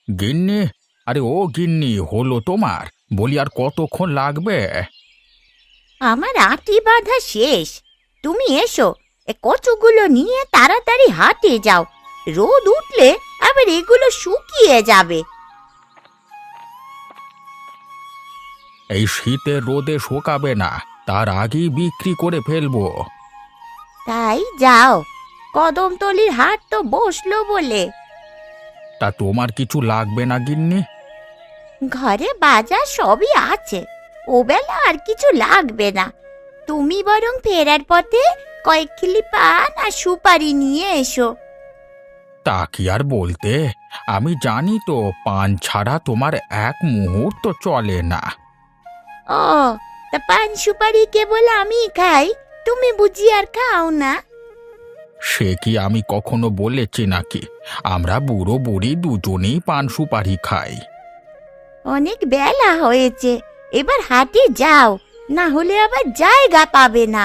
গিন্নি, আরে ও গিন্নি, হলো তোমার? বলি আর কতক্ষণ লাগবে? আমার আঁটি বাঁধা শেষ। তুমি এসো, এ কচুগুলো নিয়ে তাড়াতাড়ি হাটে যাও। রোদ উঠলে আবার এগুলো শুকিয়ে যাবে। এই শীতের রোদে শোকাবে না, তার আগেই বিক্রি করে ফেলবো। তাই যাও, কদমতলির হাট তো বসলো বলে। তা তোমার কিছু লাগবে না গিন্নি? ঘরে বাজার সবই আছে, ওবেলা আর কিছু লাগবে না। তুমি বরং ফেরার পথে কয়েক কিলি পান আর সুপারি নিয়ে এসো। তা কি আর বলতে, আমি জানি তো পান ছাড়া তোমার এক মুহূর্ত চলে না। ও, তা পান সুপারি কেবল আমি খাই, তুমি বুঝি আর খাও না? সে কি আমি কখনো বলেছি নাকি? আমরা বুড়ো বুড়ি দুজনেই পান সুপারি খাই। অনেক বেলা হয়েছে, এবার হাটে যাও, না হলে আবার জায়গা পাবে না।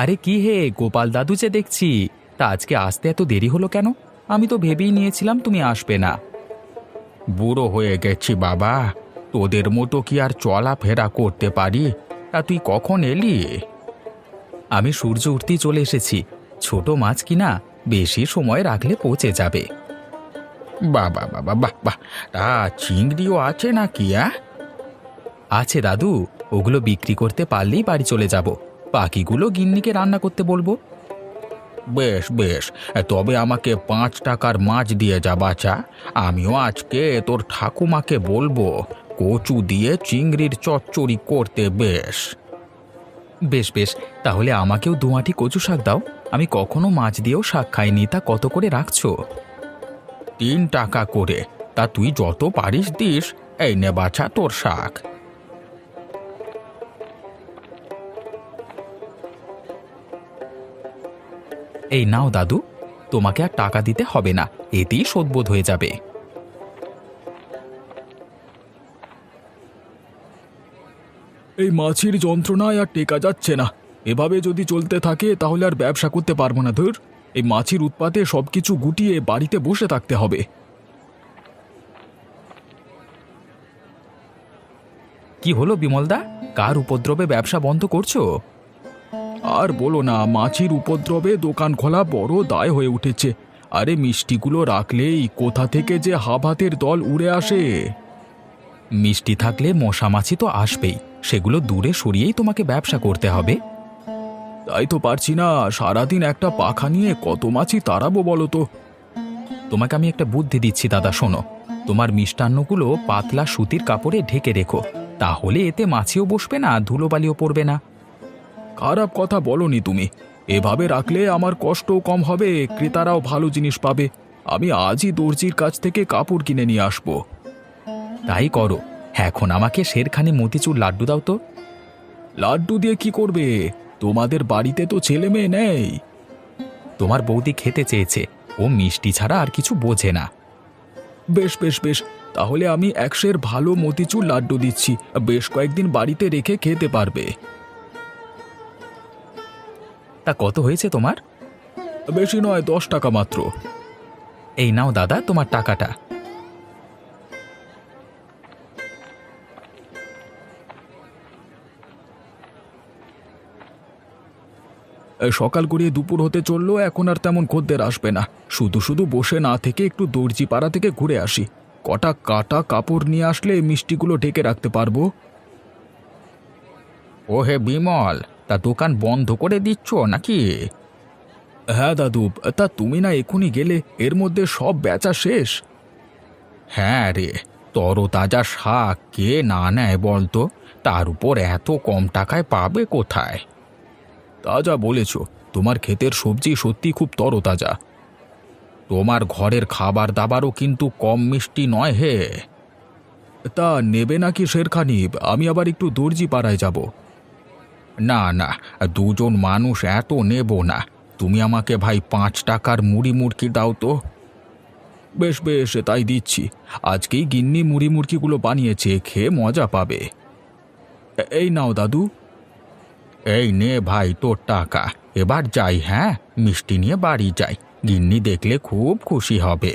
আরে কি হে গোপাল দাদু, যে দেখছি, তা আজকে আসতে এত দেরি হলো কেন? আমি তো ভেবেই নিয়েছিলাম তুমি আসবে না। বুড়ো হয়ে গেছি বাবা, তোদের মতো কি আর চলাফেরা করতে পারি? তা তুই কখন এলি? আমি সূর্য উঠতেই চলে এসেছি। ছোট মাছ কিনা, বেশি সময় রাখলে পচে যাবে। বাহ বাহ বাহ বাহ বাহ, তা চিংড়িও আছে নাকি? আছে দাদু, ওগুলো বিক্রি করতে পারলেই বাড়ি চলে যাব। বাকিগুলো গিন্নিকে রান্না করতে বলবো। বেশ বেশ, তবে আমাকে 5 টাকার মাছ দিয়ে যা বাছা। আমিও আজকে তোর ঠাকুমাকে বলবো কচু দিয়ে চিংড়ির চচ্চড়ি করতে। বেশ বেশ বেশ, তাহলে আমাকেও 2 আঁটি কচু শাক দাও। আমি কখনো মাছ দিয়েও শাক খাইনি। তা কত করে রাখছো? 3 টাকা করে। তা তুই যত পারিস দিস। এই নে বাছা তোর শাক। এই নাও দাদু, তোমাকে আর টাকা দিতে হবে না, এতেই শোধবোধ হয়ে যাবে। এই মাছির যন্ত্রণায় আর টেকা যাচ্ছে না। এভাবে যদি চলতে থাকে তাহলে আর ব্যবসা করতে পারবো না। ধুর, এই মাছির উৎপাতে সবকিছু গুটিয়ে বাড়িতে বসে থাকতে হবে। কি হলো বিমলদা, কার উপদ্রবে ব্যবসা বন্ধ করছো? আর বলো না, মাছির উপদ্রবে দোকান খোলা বড় দায় হয়ে উঠেছে। আরে মিষ্টিগুলো রাখলেই কোথা থেকে যে হাবাতের দল উড়ে আসে। মিষ্টি থাকলে মশা মাছি তো আসবেই, সেগুলো দূরে সরিয়েই তোমাকে ব্যবসা করতে হবে। তাই তো পারছি না, সারাদিন একটা পাখা নিয়ে কত মাছি তাড়াবো বলো তো। তোমাকে আমি একটা বুদ্ধি দিচ্ছি দাদা, শোনো। তোমার মিষ্টান্নগুলো পাতলা সুতির কাপড়ে ঢেকে রেখো, তাহলে এতে মাছিও বসবে না, ধুলোবালিও পড়বে না। খারাপ কথা বলনি তুমি। এভাবে রাখলে আমার কষ্টও কম হবে, ক্রেতারাও ভালো জিনিস পাবে। আমি আজই দর্জির কাছ থেকে কাপড় কিনে নিয়ে আসবো। তাই করো। এখন আমাকে শেরখানি মতিচুর লাড্ডু দাও তো। লাড্ডু দিয়ে কি করবে? তোমাদের বাড়িতে তো ছেলে মেয়ে নেই। তোমার বৌদি খেতে চেয়েছে, ও মিষ্টি ছাড়া আর কিছু বোঝে না। বেশ বেশ বেশ, তাহলে আমি 100 ভালো মতিচুর লাড্ডু দিচ্ছি, বেশ কয়েকদিন বাড়িতে রেখে খেতে পারবে। তা কত হয়েছে তোমার? বেশি নয়, 10 টাকা মাত্র। এই নাও দাদা তোমার টাকাটা। সকাল গড়িয়ে দুপুর হতে চললো, এখন আর তেমন খদ্দের আসবে না। শুধু শুধু বসে না থেকে একটু দর্জি পাড়া থেকে ঘুরে আসি। কটা কাটা কাপড় নিয়ে আসলে মিষ্টিগুলো ঢেকে রাখতে পারবো। ও হে বিমল, তা দোকান বন্ধ করে দিচ্ছ নাকি? হ্যাঁ দাদু, তা তুমি না এখনই গেলে, এর মধ্যে সব বেচা শেষ। হ্যাঁ রে, তরতাজা শাক কে না নেয় বলতো? তার উপর এত কম টাকায় পাবে কোথায়? তা যা বলেছ, তোমার ক্ষেতের সবজি সত্যি খুব তরতাজা। তোমার ঘরের খাবার দাবারও কিন্তু কম মিষ্টি নয় হে। তা নেবে নাকি শেরখানি? আমি আবার একটু দর্জি পাড়ায় যাব। না না, দুজন মানুষ এত নেব না। তুমি আমাকে ভাই 5 টাকার মুড়ি মুড়কি দাও তো। বেশ বেশ, তাই দিচ্ছি। আজকেই গিন্নি মুড়ি মুড়কিগুলো বানিয়েছে, খেয়ে মজা পাবে। এই নাও দাদু। এই নে ভাই তোর টাকা, এবার যাই। হ্যাঁ, মিষ্টি নিয়ে বাড়ি যাই, গিন্নি দেখলে খুব খুশি হবে।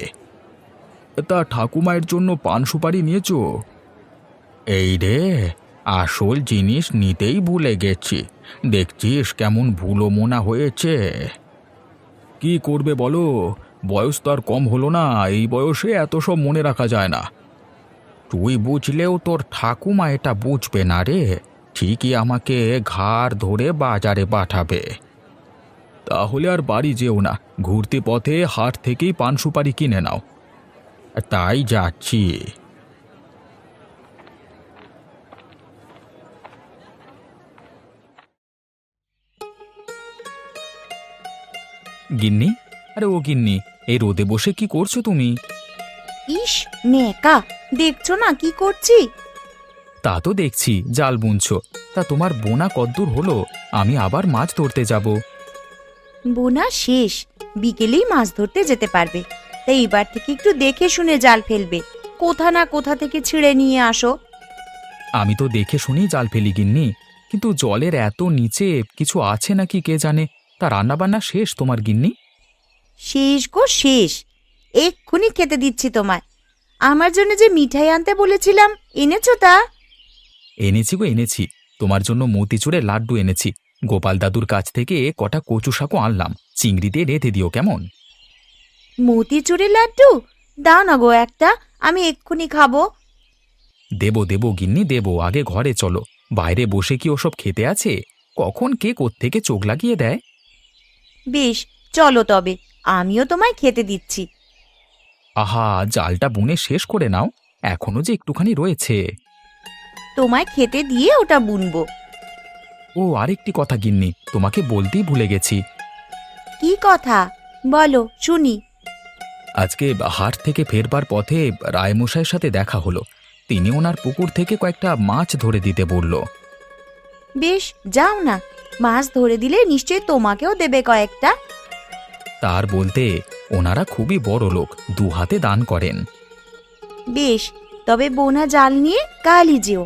তা ঠাকুমায়ের জন্য পান সুপারি নিয়েছো? এই রে, আসল জিনিস নিতেই ভুলে গেছি। দেখছিস কেমন ভুলো মোনা হয়েছে। কি করবে বলো, বয়স তো আর কম হলো না, এই বয়সে এত সব মনে রাখা যায় না। তুই বুঝলেও তোর ঠাকুমা এটা বুঝবে না রে, ঠিকই আমাকে ঘাড় ধরে বাজারে পাঠাবে। তাহলে আর বাড়ি যেও না, ঘুরতে পথে হাট থেকেই পান সুপারি কিনে নাও। তাই যাচ্ছি। গিন্নি, আরে ও গিন্নি, এই রোদে বসে কি করছো তুমি? ইস নেকা, দেখছো না কি করছি? তা তো দেখছি, জাল বুনছো। তা তোমার বোনা কদ্দূর হলো? আমি আবার মাছ ধরতে যাব। বোনা শেষ, বিকেলেই মাছ ধরতে যেতে পারবে। তাই এবার থেকে একটু দেখে শুনে জাল ফেলবে, কোথা না কোথা থেকে ছিঁড়ে নিয়ে আসো। আমি তো দেখে শুনেই জাল ফেলি গিন্নি, কিন্তু জলের এত নিচে কিছু আছে নাকি কে জানে। তা রান্নাবান্না শেষ তোমার গিন্নি? শেষ গো শেষ, এক্ষুনি খেতে দিচ্ছি তোমায়। আমার জন্য যে মিঠাই আনতে বলেছিলাম, এনেছো তা? এনেছি গো এনেছি, তোমার জন্য মতিচুরের লাড্ডু এনেছি। গোপাল দাদুর কাছ থেকে কটা কচু শাকও আনলাম, চিংড়ি দিয়ে রেঁধে দিও কেমন? মতিচুরের লাড্ডু দাও না গো একটা, আমি এক্ষুনি খাবো। দেবো দেবো গিন্নি দেবো, আগে ঘরে চলো। বাইরে বসে কি ওসব খেতে আছে? কখন কে কোত্থেকে চোখ লাগিয়ে দেয়। বেশ, চলো তবে, আমিও তোমায় খেতে দিচ্ছি। আহা, জালটা বুনে শেষ করে নাও, এখনো যে একটুখানি রয়েছে। তোমায় খেতে দিয়ে ওটা বুনবো। ও আরেকটি কথা গিন্নি, তোমাকে বলতেই ভুলে গেছি। কি কথা বলো শুনি। আজকে হাট থেকে ফেরবার পথে রায়মশাইয়ের সাথে দেখা হলো। তিনি ওনার পুকুর থেকে কয়েকটা মাছ ধরে দিতে বলল। বেশ, যাও না, মাছ ধরে দিলে নিশ্চয়ই তোমাকেও দেবে কয়েকটা। তার বলতে ওনারা খুবই বড় লোক, দু হাতে দান করেন। বেশ, তবে বোনা জাল নিয়ে কালই যেও।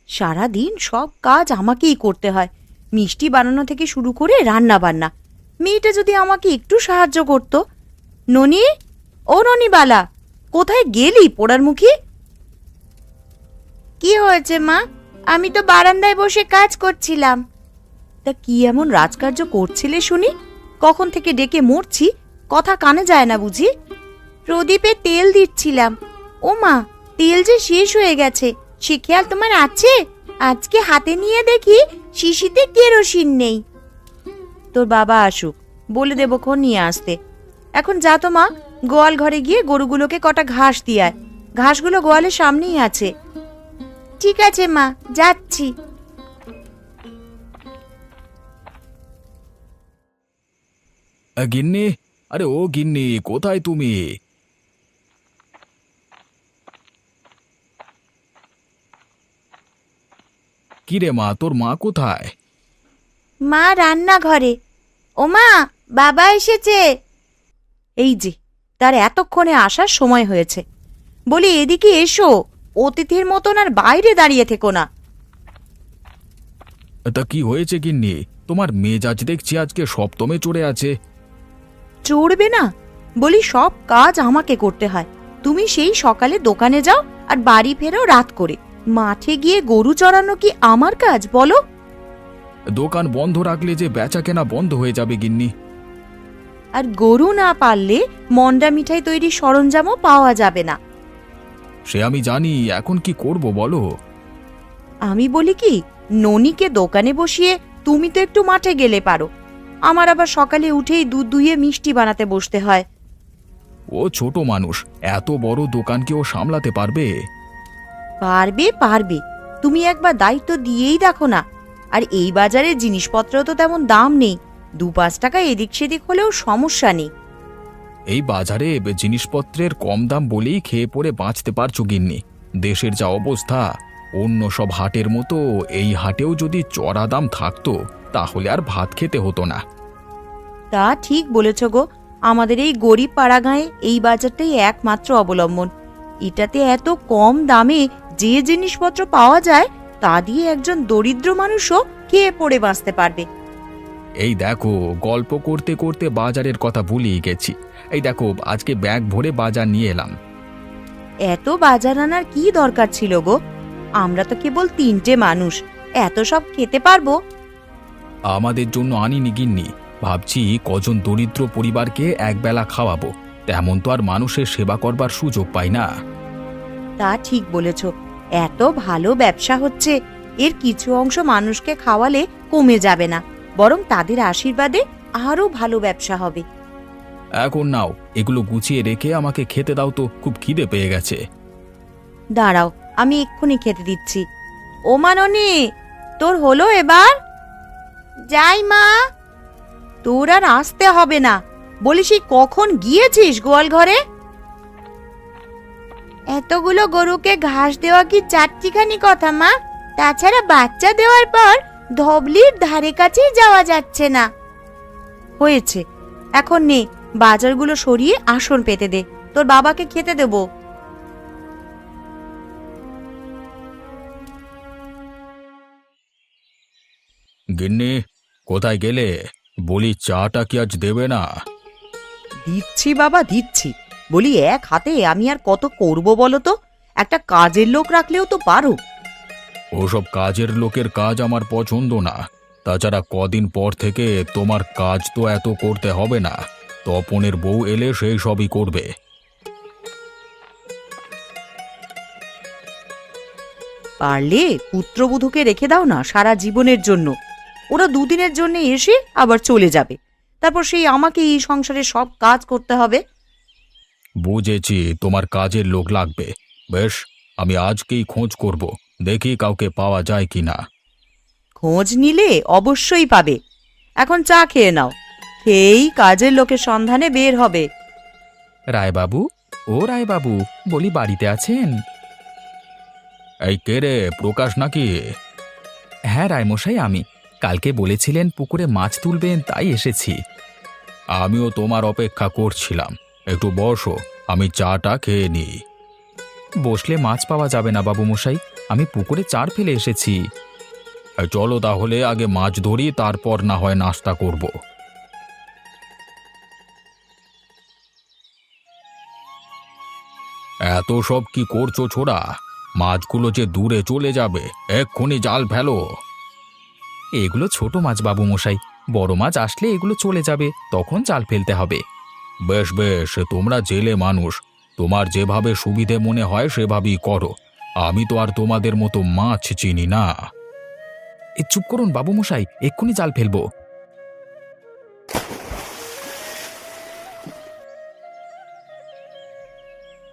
সারাদিন সব কাজ আমাকেই করতে হয়, মিষ্টি বানানো থেকে শুরু করে রান্না বান্না। মেয়েটা যদি আমাকে একটু সাহায্য করত। ননি, ও ননিবালা, কোথায় গেলি পোড়ার মুখী? কি হয়েছে মা? আমি তো বারান্দায় বসে কাজ করছিলাম। তা কি এমন রাজকার্য করছিলে শুনি? কখন থেকে ডেকে মরছি, কথা কানে যায় না বুঝি? প্রদীপে তেল দিচ্ছিলাম। ও মা, তেল যে শেষ হয়ে গেছে, সে খেয়াল তোমার আছে? আজকে হাতে নিয়ে দেখি শিশিতে কেরোসিন নেই। তোর বাবা আসুক, বলে দেবো খন নিয়ে আসতে। এখন যা তো মা, গোয়াল ঘরে গিয়ে গরুগুলোকে কটা ঘাস দিয়ে আয়। ঘাসগুলো গোয়ালের সামনেই আছে। ঠিক আছে মা, যাচ্ছি। গিন্নি, আরে ও গিন্নি, কোথায় তুমি? কিরে মা, তোর মা কোথায়? মা রান্নাঘরে। ও মা, বাবা এসেছে। এই যে, তার এতক্ষণে আসার সময় হয়েছে। বলি এদিকে এসো, অতিথির মতন আর বাইরে দাঁড়িয়ে থেকো না। তা কি হয়েছে গিন্নি? তোমার মেজাজ দেখছি আজকে সপ্তমে চড়ে আছে। চড়বে না? বলি সব কাজ আমাকে করতে হয়। তুমি সেই সকালে দোকানে যাও আর বাড়ি ফেরো রাত করে। মাঠে গিয়ে গরু চড়ানো কি আমার কাজ বলো? দোকান বন্ধ রাখলে যে বেচা কেনা বন্ধ হয়ে যাবে গিন্নি। আর গরু না পারলে মন্ডা মিঠাই তৈরির সরঞ্জামও পাওয়া যাবে না। সে আমি জানি, এখন কি করব বলো? আমি বলি কি, ননিকে দোকানে বসিয়ে তুমি তো একটু মাঠে গেলে পারো। আমার আবার সকালে উঠেই দুধ দুইয়ে মিষ্টি বানাতে বসতে হয়। ও ছোট মানুষ, এত বড় দোকান কি ও সামলাতে পারবে? পারবে পারবে, তুমি একবার দায়িত্ব দিয়েই দেখো না। আর এই বাজারে জিনিসপত্র তো তেমন দাম নেই, 2-5 টাকা এদিক সেদিক হলেও সমস্যা নেই। এই বাজারে জিনিসপত্রের কম দাম বলেই খেয়ে পড়ে বাঁচতে পারছো গিন্নি। দেশের যা অবস্থা, অন্য সব হাটের মতো এই হাটেও যদি চড়া দাম থাকতো তাহলে আর ভাত খেতে হতো না। তা ঠিক বলেছ গো, আমাদের এই গরিব পাড়াগাঁয়ে এই বাজারটাই একমাত্র অবলম্বন। এটাতে এত কম দামে যে জিনিসপত্র পাওয়া যায় তা দিয়ে একজন দরিদ্র মানুষও খেয়ে পড়ে বাঁচতে পারবে। এই দেখো, গল্প করতে করতে বাজারের কথা ভুলিয়ে গেছি। এই দেখো, আজকে ব্যাগ ভরে বাজার নিয়ে এলাম। এত বাজার আনার কি দরকার ছিল গো? আমরা তো কেবল 3টে মানুষ, এত সব খেতে পারবো? আমাদের জন্য আনিনি গিন্নি, ভাবছি কজন দরিদ্র পরিবারকে একবেলা খাওয়াবো। তেমন তো আর মানুষের সেবা করবার সুযোগ পাই না। তা ঠিক বলেছ। এত ভালো ব্যবসা হচ্ছে, এর কিছু অংশ মানুষকে খাওয়ালে কমে যাবে না, বরং তাদের আশীর্বাদে আরো ভালো ব্যবসা হবে। এখন নাও, এগুলো গুছিয়ে রেখে আমাকে খেতে দাও তো, খুব খিদে পেয়ে গেছে। দাঁড়াও, আমি এক্ষুনি খেতে দিচ্ছি। ও মাননি, তোর হলো এবার? যাই মা। তোর আর আসতে হবে না, বলিস কখন গিয়েছিস গোয়াল ঘরে? এতগুলো গরুকে ঘাস দেওয়া কি চারটিখানি কথা মা? তাছাড়া বাচ্চা দেওয়ার পর ধবলির ধারে কাছেই যাওয়া যাচ্ছে না। হয়েছে, এখন নে, বাজারগুলো সরিয়ে আসন পেতে দে, তোর বাবাকে খেতে দেবো। গিন্নি, কোথায় গেলে? বলি, চাটা কি আজ দেবে না? দিচ্ছি বাবা, দিচ্ছি। বলি, এক হাতে আমি আর কত করব বলো তো? একটা কাজের লোক রাখলেও তো পারো। ওসব কাজের লোকের কাজ আমার পছন্দ না। তাছাড়া কদিন পর থেকে তোমার কাজ তো এত করতে হবে না। তপনের বউ এলে সেই সবই করবে। পারলে পুত্রবধূকে রেখে দাও না সারা জীবনের জন্য। ওরা দুদিনের জন্য এসে আবার চলে যাবে, তারপর সেই আমাকে এই সংসারে সব কাজ করতে হবে। বুঝেছি, তোমার কাজের লোক লাগবে। বেশ, আমি আজকেই খোঁজ করব, দেখি কাউকে পাওয়া যায় কিনা। খোঁজ নিলে অবশ্যই পাবে। এখন চা খেয়ে নাও, খেয়েই কাজের লোকের সন্ধানে বের হবে। রায়বাবু, ও রায়বাবু, বলি বাড়িতে আছেন? এই কে রে, প্রকাশ নাকি? হ্যাঁ রায়মশাই, আমি। কালকে বলেছিলেন পুকুরে মাছ তুলবেন, তাই এসেছি। আমিও তোমার অপেক্ষা করছিলাম। একটু বসো, আমি চাটা খেয়ে নিই। বসলে মাছ পাওয়া যাবে না বাবু মশাই, আমি পুকুরে চার ফেলে এসেছি। চলো তাহলে আগে মাছ ধরি, তারপর না হয় নাস্তা করব। এত সব কি করছো ছোড়া? মাছগুলো যে দূরে চলে যাবে, এক্ষুনি জাল ফেলো। এগুলো ছোট মাছ বাবু মশাই, বড় মাছ আসলে এগুলো চলে যাবে, তখন জাল ফেলতে হবে। বেশ বেশ, তোমরা জেলে মানুষ, তোমার যেভাবে সুবিধে মনে হয় সেভাবেই করো। আমি তো আর তোমাদের মতো মাছ চিনি না। চুপ করুন বাবু মশাই, এক্ষুনি জাল ফেলবো।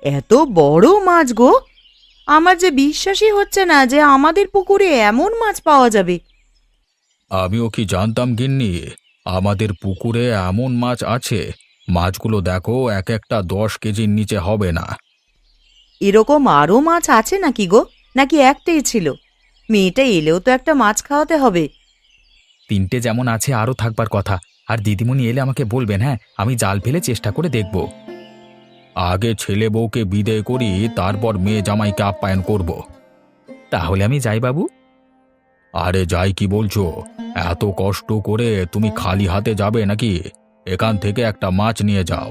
এত বড় মাছ গো! আমার যে বিশ্বাসই হচ্ছে না যে আমাদের পুকুরে এমন মাছ পাওয়া যাবে। আমিও কি জানতাম গিন্নি, আমাদের পুকুরে এমন মাছ আছে। মাছগুলো দেখো, এক একটা 10 কেজির নিচে হবে না। এরকম আরো মাছ আছে নাকি গো, নাকি একটাই ছিল? মেয়েটা এলেও তো একটা মাছ খাওয়াতে হবে। 3টে যেমন আছে আরও থাকবার কথা। আর দিদিমণি এলে আমাকে বলবেন, হ্যাঁ, আমি জাল ফেলে চেষ্টা করে দেখব। আগে ছেলে বউকে বিদায় করি, তারপর মেয়ে জামাইকে আপ্যায়ন করব। তাহলে আমি যাই বাবু। আরে যাই কি বলছো? এত কষ্ট করে তুমি খালি হাতে যাবে নাকি? এখান থেকে একটা মাছ নিয়ে যাও।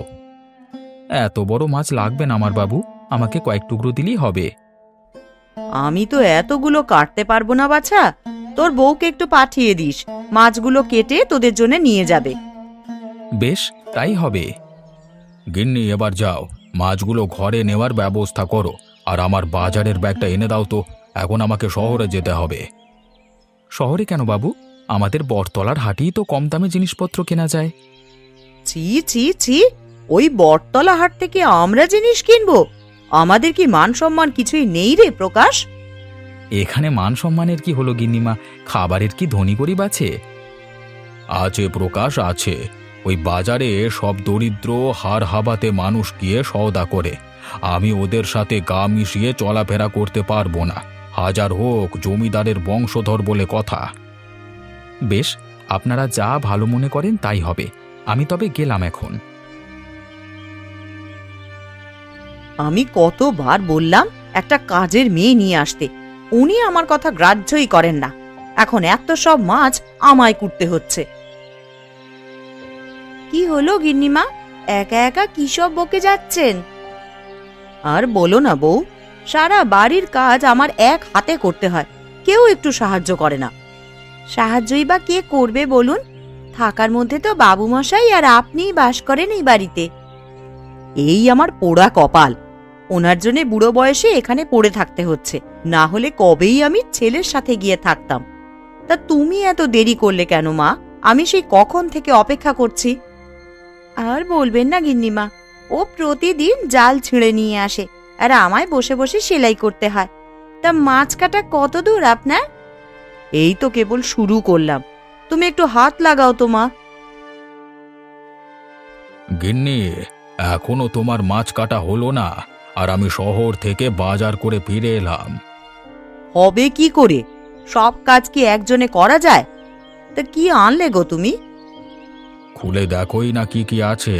এত বড় মাছ লাগবে না আমার বাবু, আমাকে কয়েক টুকরো দিলেই হবে। আমি তো এতগুলো কাটতে পারবো না বাছা, তোর বউকে একটু পাঠিয়ে দিস, মাছগুলো কেটে তোদের জন্য নিয়ে যাবে। বেশ, তাই হবে। গিন্নি, এবার যাও, মাছগুলো ঘরে নেওয়ার ব্যবস্থা করো। আর আমার বাজারের ব্যাগটা এনে দাও তো, এখন আমাকে শহরে যেতে হবে। শহরে কেন বাবু? আমাদের বটতলার হাটেই তো কম দামে জিনিসপত্র কেনা যায়। ছি ছি ছি, ওই বটতলা হাট থেকে আমরা জিনিস কিনবো? আমাদের কি মান সম্মান কিছুই নেই রে প্রকাশ? এখানে মান সম্মানের কি হলো গিন্নিমা, খাবারের কি ধনী গরিব আছে? আছে প্রকাশ, আছে। ওই বাজারে সব দরিদ্র হাড় হাবাতে মানুষ গিয়ে সওদা করে। আমি ওদের সাথে গা মিশিয়ে চলাফেরা করতে পারবো না, হাজার হোক জমিদারের বংশধর বলে কথা। বেশ, আপনারা যা ভালো মনে করেন তাই হবে। আমি তবে গেলাম এখন। আমি কতবার বললাম একটা কাজের মেয়ে নিয়ে আসতে, উনি আমার কথা গ্রাহ্যই করেন না। এখন এত সব মাছ আমায় কুটতে হচ্ছে। কি হলো গিন্নিমা, একা একা কি সব বকে যাচ্ছেন? আর বলো না বউ, সারা বাড়ির কাজ আমার এক হাতে করতে হয়, কেউ একটু সাহায্য করে না। সাহায্যই বা কে করবে বলুন? থাকার মধ্যে তো বাবু মশাই আর আপনিই বাস করেন এই বাড়িতে। এই আমার পোড়া কপাল, ওনার জন্য বুড়ো বয়সে এখানে পড়ে থাকতে হচ্ছে, না হলে কবেই আমি ছেলের সাথে গিয়ে থাকতাম। তা তুমি এত দেরি করলে কেন মা? আমি সেই কখন থেকে অপেক্ষা করছি। আর বলবেন না গিন্নিমা, ও প্রতিদিন জাল ছিঁড়ে নিয়ে আসে আর আমায় বসে বসে সেলাই করতে হয়। তা মাছ কাটা কত দূর আপনার? এই তো কেবল শুরু করলাম, তুমি একটু হাত লাগাও তো মা। গিন্নি, এখনো তোমার মাছ কাটা হলো না, আর আমি শহর থেকে বাজার করে ফিরে এলাম। হবে কি করে? সব কাজ কি একজনে করা যায়? তা কি আনলে গো তুমি? খুলে দেখোই না কি কি আছে।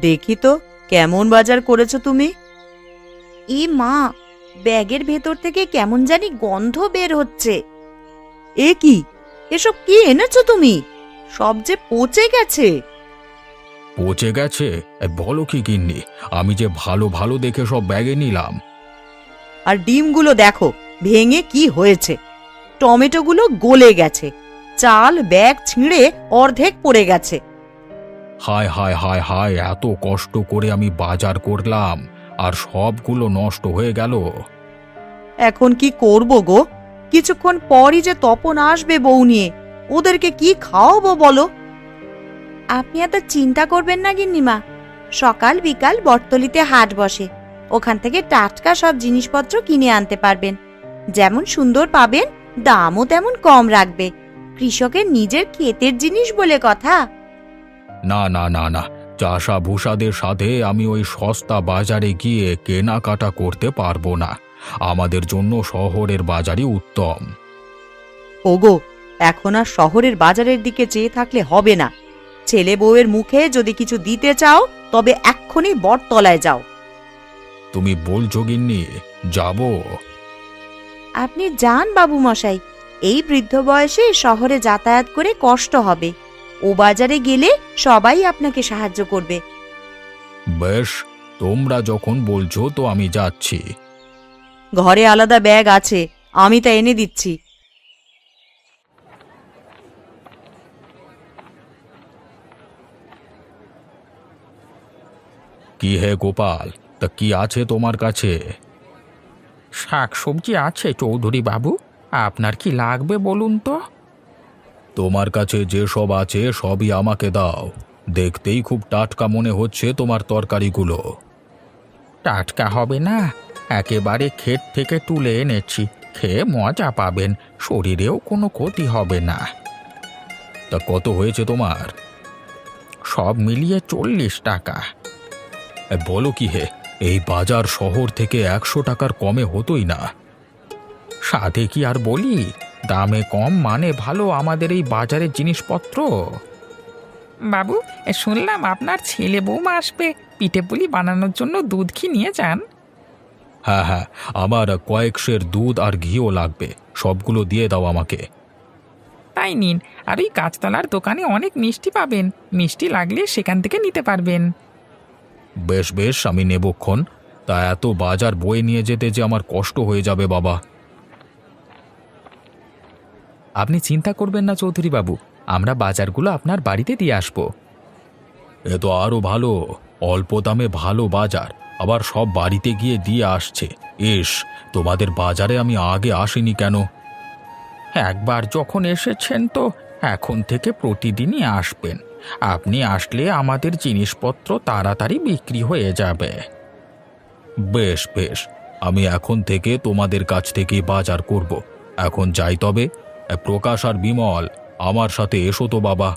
দেখি তো কেমন বাজার করেছো তুমি। ই মা, ব্যাগের ভেতর থেকে কেমন জানি গন্ধ বের হচ্ছে। এ কি, এসব কি এনেছো তুমি? সব যে পচে গেছে। পচে গেছে? বলো কি গিন্নি, আমি যে ভালো ভালো দেখে সব ব্যাগে নিলাম। আর ডিমগুলো দেখো ভেঙে কি হয়েছে, টমেটোগুলো গলে গেছে, চাল ব্যাগ ছিঁড়ে অর্ধেক পড়ে গেছে। হায় হায় হায় হায়, এত কষ্ট করে আমি বাজার করলাম আর সবগুলো নষ্ট হয়ে গেল। এখন কি করব গো? কিছুক্ষণ পরই যে তপন আসবে বউ নিয়ে, ওদেরকে কি খাওয়াবো বলো? আপনি এত চিন্তা করবেন না গিন্নিমা, সকাল বিকাল বটতলিতে হাট বসে, ওখান থেকে টাটকা সব জিনিসপত্র কিনে আনতে পারবেন। যেমন সুন্দর পাবেন, দামও তেমন কম রাখবে। কৃষকের নিজের ক্ষেতের জিনিস বলে কথা। না না না না, চাষা ভূষাদের সাথে আমি ওই সস্তা বাজারে গিয়ে কেনাকাটা করতে পারবো না। আমাদের জন্য শহরের বাজারই উত্তম। ওগো, এখন আর শহরের বাজারের দিকে চেয়ে থাকলে হবে না। ছেলে বউয়ের মুখে যদি কিছু দিতে চাও তবে এক্ষুনি বটতলায় যাও। তুমি বলছো গিন্নি, যাব? আপনি যান বাবু মশাই, এই বৃদ্ধ বয়সে শহরে যাতায়াত করে কষ্ট হবে। ও বাজারে গেলে সবাই আপনাকে সাহায্য করবে। বেশ, তোমরা যখন বলছো তো আমি যাচ্ছি। ঘরে আলাদা ব্যাগ আছে, আমি তা এনে দিচ্ছি। কি হে গোপাল, তা কি আছে তোমার কাছে? শাক সবজি আছে চৌধুরী বাবু, আপনার কি লাগবে বলুন তো? তোমার কাছে যে সব আছে সবই আমাকে দাও। দেখতেই খুব টাটকা মনে হচ্ছে তোমার তরকারিগুলো। টাটকা হবে না, একেবারে ক্ষেত থেকে তুলে এনেছি, খেয়ে মজা পাবেন, শরীরেও কোনো ক্ষতি হবে না। তা কত হয়েছে তোমার? সব মিলিয়ে 40 টাকা। বলো কি হে, এই বাজার শহর থেকে 100 টাকার কমে হতোই না। সাধে কি আর বলি, দামে কম মানে ভালো আমাদের এই বাজারের জিনিসপত্র। বাবু, শুনলাম আপনার ছেলে বৌমা আসবে, পিঠে পুলি বানানোর জন্য দুধ ঘি নিয়ে যান। হ্যাঁ হ্যাঁ, আমার কয়েক সের দুধ আর ঘিও লাগবে, সবগুলো দিয়ে দাও আমাকে। তাই নিন, আর ওই গাছতলার দোকানে অনেক মিষ্টি পাবেন, মিষ্টি লাগলে সেখান থেকে নিতে পারবেন। বেশ বেশ, আমি নেবক্ষণ। তা এত বাজার বয়ে নিয়ে যেতে যে আমার কষ্ট হয়ে যাবে বাবা। আপনি চিন্তা করবেন না চৌধুরী বাবু, আমরা বাজারগুলো আপনার বাড়িতে দিয়ে আসবো। এ তো আরো ভালো, অল্প দামে ভালো বাজার, আবার সব বাড়িতে গিয়ে দিয়ে আসছে। ইস, তোমাদের বাজারে আমি আগে আসিনি কেন? একবার যখন এসেছেন তো এখন থেকে প্রতিদিনই আসবেন। আপনি আসলে আমাদের জিনিসপত্র তাড়াতাড়ি বিক্রি হয়ে যাবে। বেশ বেশ, আমি এখন থেকে তোমাদের কাছ থেকেই বাজার করব। এখন যাই তবে। প্রকাশ আর বিমল, আমার সাথে এসো তো বাবা।